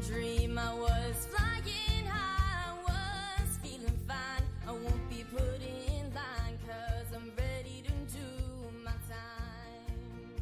dream. I was flying high, I was feeling fine. I won't be put in line, 'cause I'm ready to do my time.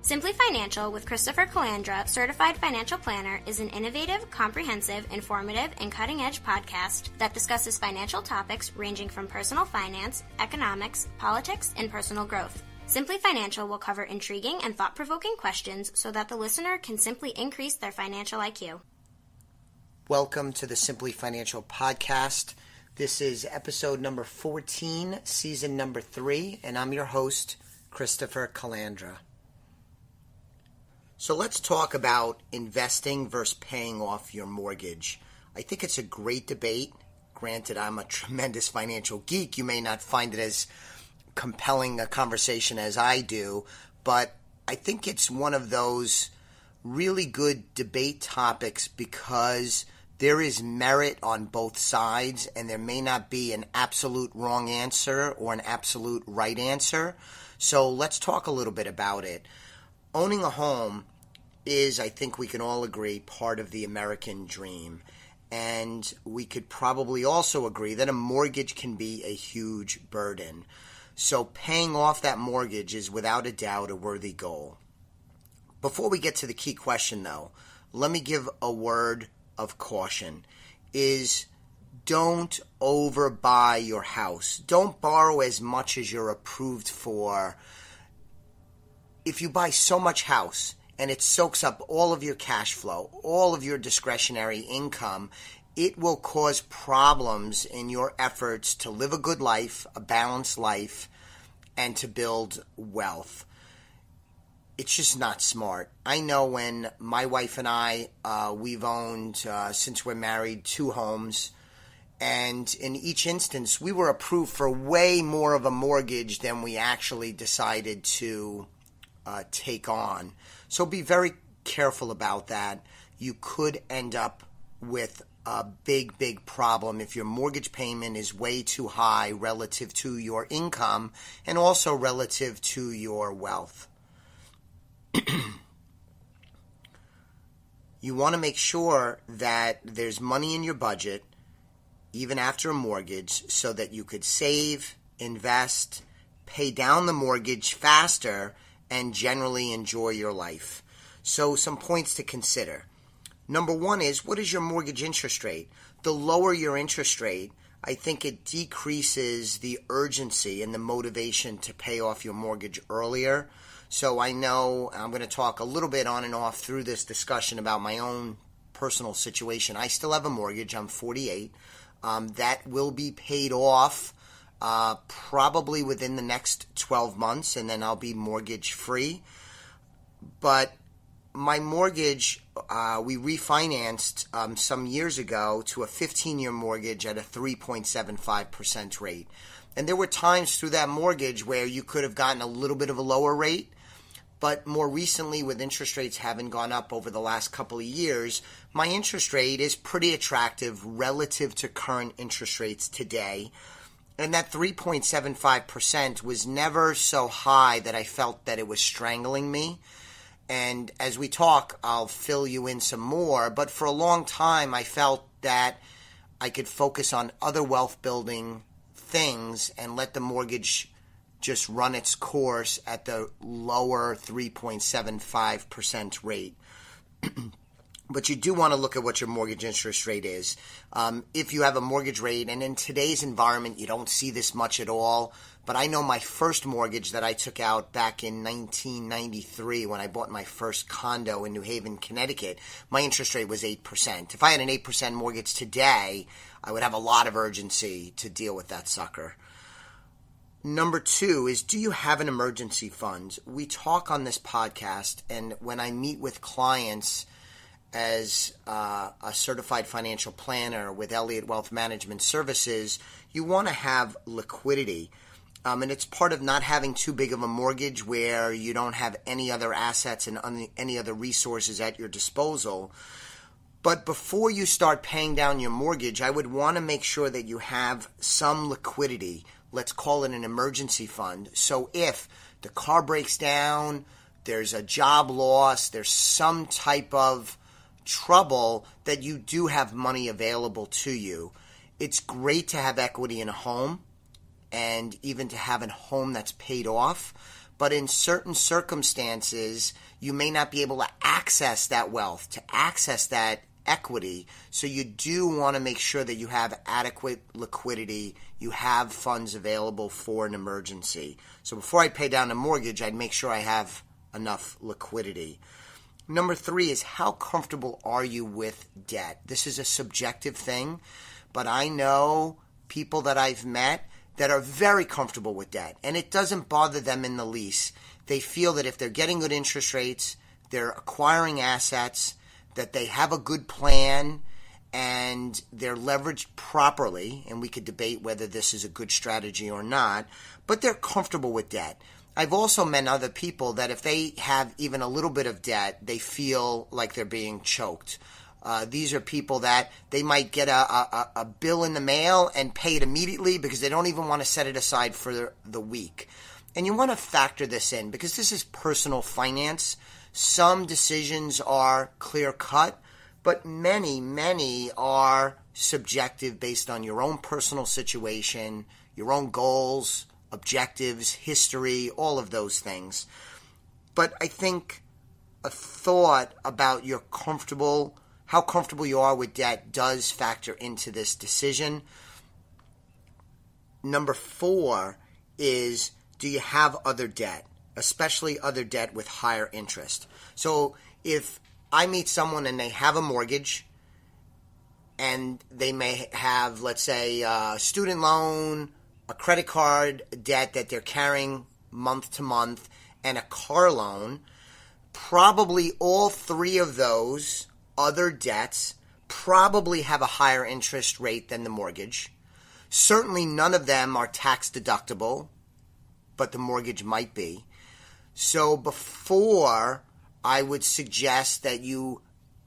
Simply Financial with Christopher Calandra, Certified Financial Planner, is an innovative, comprehensive, informative, and cutting-edge podcast that discusses financial topics ranging from personal finance, economics, politics, and personal growth. Simply Financial will cover intriguing and thought-provoking questions so that the listener can simply increase their financial IQ. Welcome to the Simply Financial podcast. This is episode number 14, season number 3, and I'm your host, Christopher Calandra. So let's talk about investing versus paying off your mortgage. I think it's a great debate. Granted, I'm a tremendous financial geek. You may not find it as compelling a conversation as I do, but I think it's one of those really good debate topics because there is merit on both sides, and there may not be an absolute wrong answer or an absolute right answer. So let's talk a little bit about it. Owning a home is, I think we can all agree, part of the American dream. And we could probably also agree that a mortgage can be a huge burden. So paying off that mortgage is without a doubt a worthy goal. Before we get to the key question, though, let me give a word of caution. Don't overbuy your house. Don't borrow as much as you're approved for. If you buy so much house and it soaks up all of your cash flow, all of your discretionary income, it will cause problems in your efforts to live a good life, a balanced life, and to build wealth. It's just not smart. I know when my wife and I, we've owned, since we're married, 2 homes. And in each instance, we were approved for way more of a mortgage than we actually decided to take on. So be very careful about that. You could end up with a big problem if your mortgage payment is way too high relative to your income and also relative to your wealth. You want to make sure that there's money in your budget, even after a mortgage, so that you could save, invest, pay down the mortgage faster, and generally enjoy your life. So some points to consider. Number 1 is, what is your mortgage interest rate? The lower your interest rate, I think it decreases the urgency and the motivation to pay off your mortgage earlier. So I know I'm going to talk a little bit on and off through this discussion about my own personal situation. I still have a mortgage. I'm 48. That will be paid off probably within the next 12 months, and then I'll be mortgage free. But my mortgage, we refinanced some years ago to a 15-year mortgage at a 3.75% rate. And there were times through that mortgage where you could have gotten a little bit of a lower rate, but more recently, with interest rates having gone up over the last couple of years, my interest rate is pretty attractive relative to current interest rates today. And that 3.75% was never so high that I felt that it was strangling me. And as we talk, I'll fill you in some more. But for a long time, I felt that I could focus on other wealth-building things and let the mortgage just run its course at the lower 3.75% rate. But you do want to look at what your mortgage interest rate is. If you have a mortgage rate, and in today's environment, you don't see this much at all, but I know my first mortgage that I took out back in 1993 when I bought my first condo in New Haven, Connecticut, my interest rate was 8%. If I had an 8% mortgage today, I would have a lot of urgency to deal with that sucker. Number 2 is, do you have an emergency fund? We talk on this podcast, and when I meet with clients as a certified financial planner with Elliott Wealth Management Services, you want to have liquidity. And it's part of not having too big of a mortgage where you don't have any other assets and any other resources at your disposal. But before you start paying down your mortgage, I would want to make sure that you have some liquidity. Let's call it an emergency fund. So if the car breaks down, there's a job loss, there's some type of trouble, that you do have money available to you. It's great to have equity in a home and even to have a home that's paid off, but in certain circumstances, you may not be able to access that wealth, to access that equity. So you do want to make sure that you have adequate liquidity, you have funds available for an emergency. So before I pay down a mortgage, I'd make sure I have enough liquidity. Number 3 is, how comfortable are you with debt? This is a subjective thing, but I know people that I've met that are very comfortable with debt, and it doesn't bother them in the least. They feel that if they're getting good interest rates, they're acquiring assets, that they have a good plan, and they're leveraged properly, and we could debate whether this is a good strategy or not, but they're comfortable with debt. I've also met other people that if they have even a little bit of debt, they feel like they're being choked. These are people that they might get a bill in the mail and pay it immediately because they don't even want to set it aside for the week. And you want to factor this in because this is personal finance. Some decisions are clear-cut, but many are subjective based on your own personal situation, your own goals, objectives, history, all of those things. But I think a thought about how comfortable you are with debt does factor into this decision. Number 4 is, do you have other debt, especially other debt with higher interest? So if I meet someone and they have a mortgage and they may have, let's say, a student loan, a credit card debt that they're carrying month to month, and a car loan, probably all 3 of those other debts probably have a higher interest rate than the mortgage. Certainly none of them are tax deductible, but the mortgage might be. So before I would suggest that you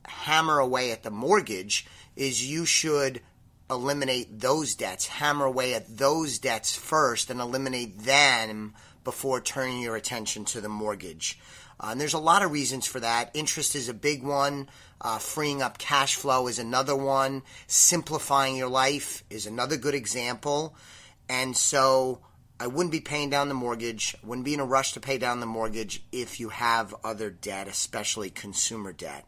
hammer away at the mortgage, is you should eliminate those debts, hammer away at those debts first and eliminate them before turning your attention to the mortgage. And there's a lot of reasons for that. Interest is a big one. Freeing up cash flow is another one. Simplifying your life is another good example. And so I wouldn't be paying down the mortgage. I wouldn't be in a rush to pay down the mortgage if you have other debt, especially consumer debt.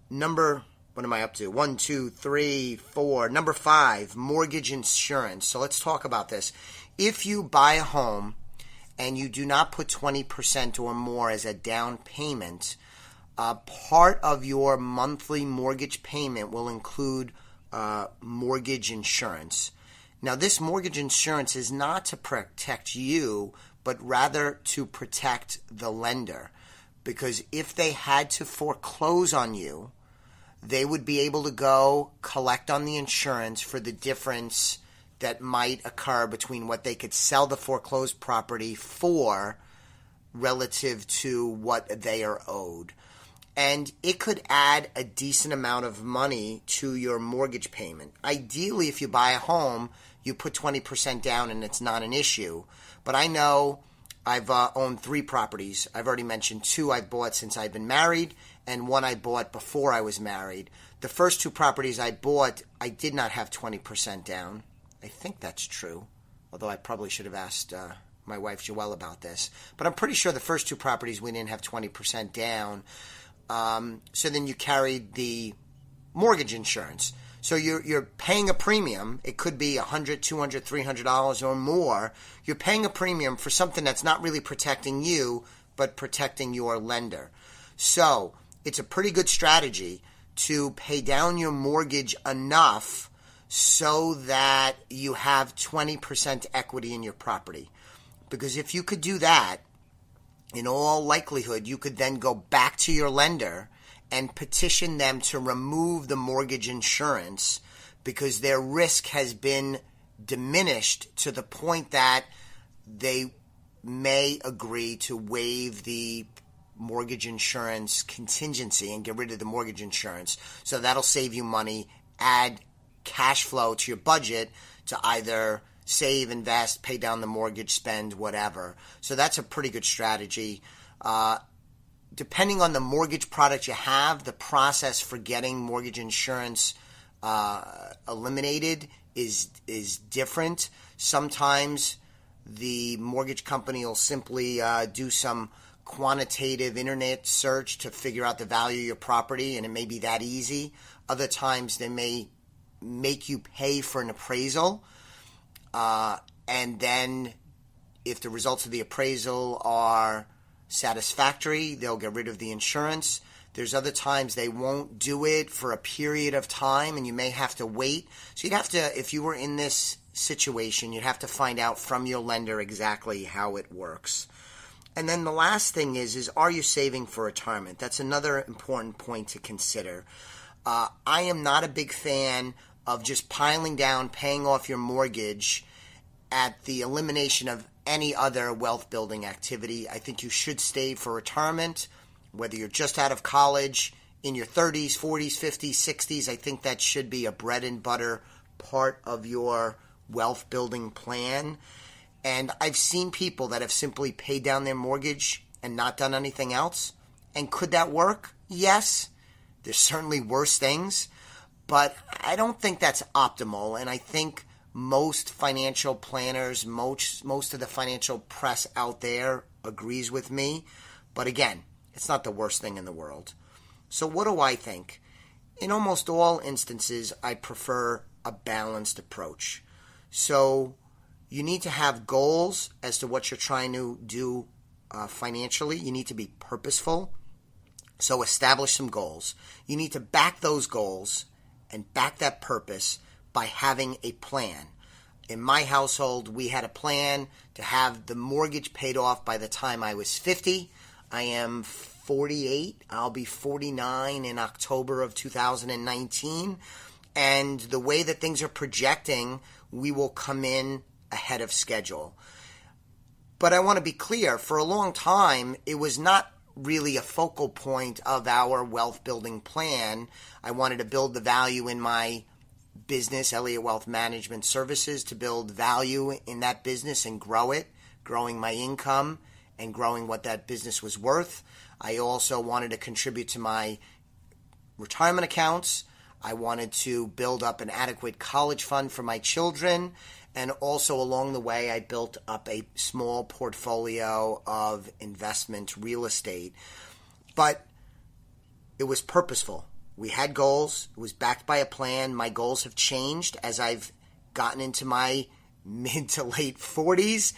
What am I up to? 1, 2, 3, 4. Number 5, mortgage insurance. So let's talk about this. If you buy a home and you do not put 20% or more as a down payment, part of your monthly mortgage payment will include mortgage insurance. Now, this mortgage insurance is not to protect you, but rather to protect the lender. Because if they had to foreclose on you, they would be able to go collect on the insurance for the difference that might occur between what they could sell the foreclosed property for relative to what they are owed. And it could add a decent amount of money to your mortgage payment. Ideally, if you buy a home, you put 20% down and it's not an issue. But I know I've owned 3 properties. I've already mentioned 2 I've bought since I've been married and 1 I bought before I was married. The first 2 properties I bought, I did not have 20% down. I think that's true, although I probably should have asked my wife Joelle about this. But I'm pretty sure the first 2 properties we didn't have 20% down. So then you carried the mortgage insurance. So you're paying a premium. It could be $100, $200, $300 or more. You're paying a premium for something that's not really protecting you, but protecting your lender. So it's a pretty good strategy to pay down your mortgage enough so that you have 20% equity in your property. Because if you could do that, in all likelihood, you could then go back to your lender and petition them to remove the mortgage insurance because their risk has been diminished to the point that they may agree to waive the mortgage insurance contingency and get rid of the mortgage insurance. So that'll save you money, add cash flow to your budget to either save, invest, pay down the mortgage, spend, whatever. So that's a pretty good strategy. Depending on the mortgage product you have, the process for getting mortgage insurance eliminated is different. Sometimes the mortgage company will simply do some quantitative internet search to figure out the value of your property, and it may be that easy. Other times they may make you pay for an appraisal, and then if the results of the appraisal are satisfactory, they'll get rid of the insurance. There's other times they won't do it for a period of time, and you may have to wait. So you'd have to, if you were in this situation, you'd have to find out from your lender exactly how it works. And then the last thing is are you saving for retirement? That's another important point to consider. I am not a big fan of just piling down, paying off your mortgage at the elimination of any other wealth building activity. I think you should save for retirement, whether you're just out of college, in your 30s, 40s, 50s, 60s. I think that should be a bread and butter part of your wealth building plan. And I've seen people that have simply paid down their mortgage and not done anything else. And could that work? Yes. There's certainly worse things, but I don't think that's optimal. And I think most financial planners, most of the financial press out there agrees with me. But again, it's not the worst thing in the world. So what do I think? In almost all instances, I prefer a balanced approach. So you need to have goals as to what you're trying to do financially. You need to be purposeful. So establish some goals. You need to back those goals and back that purpose by having a plan. In my household, we had a plan to have the mortgage paid off by the time I was 50. I am 48. I'll be 49 in October of 2019. And the way that things are projecting, we will come in ahead of schedule. But I want to be clear, for a long time, it was not really a focal point of our wealth building plan. I wanted to build the value in my business, Elliott Wealth Management Services, to build value in that business and grow it, growing my income and growing what that business was worth. I also wanted to contribute to my retirement accounts. I wanted to build up an adequate college fund for my children. And also along the way, I built up a small portfolio of investment real estate. But it was purposeful. We had goals. It was backed by a plan. My goals have changed as I've gotten into my mid to late 40s.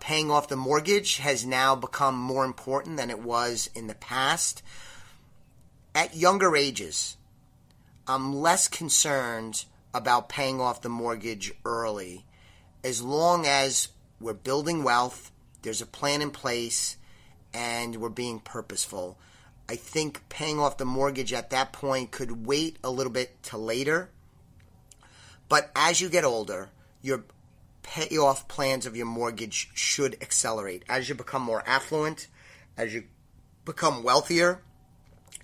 Paying off the mortgage has now become more important than it was in the past. At younger ages, I'm less concerned about paying off the mortgage early. As long as we're building wealth, there's a plan in place, and we're being purposeful. I think paying off the mortgage at that point could wait a little bit till later. But as you get older, your payoff plans of your mortgage should accelerate. As you become more affluent, as you become wealthier,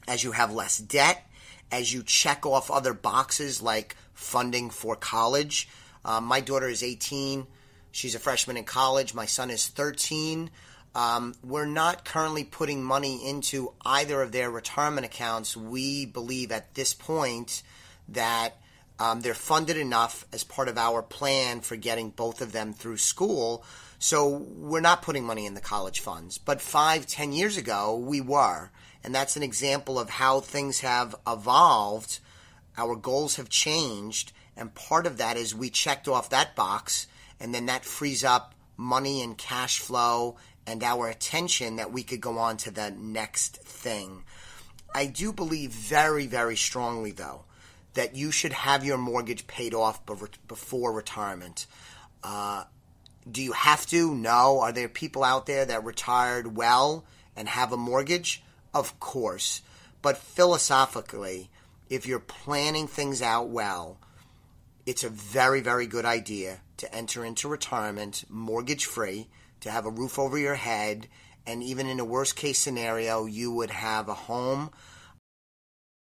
as you have less debt, as you check off other boxes like funding for college. My daughter is 18. She's a freshman in college. My son is 13. We're not currently putting money into either of their retirement accounts. We believe at this point that they're funded enough as part of our plan for getting both of them through school. So we're not putting money in the college funds. But 5-10 years ago, we were. And that's an example of how things have evolved. Our goals have changed. And part of that is we checked off that box. And then that frees up money and cash flow and our attention that we could go on to the next thing. I do believe very, very strongly, though, that you should have your mortgage paid off before retirement. Do you have to? No. Are there people out there that retired well and have a mortgage? Of course. But philosophically, if you're planning things out well, it's a very, very good idea to enter into retirement mortgage-free, to have a roof over your head, and even in a worst-case scenario, you would have a home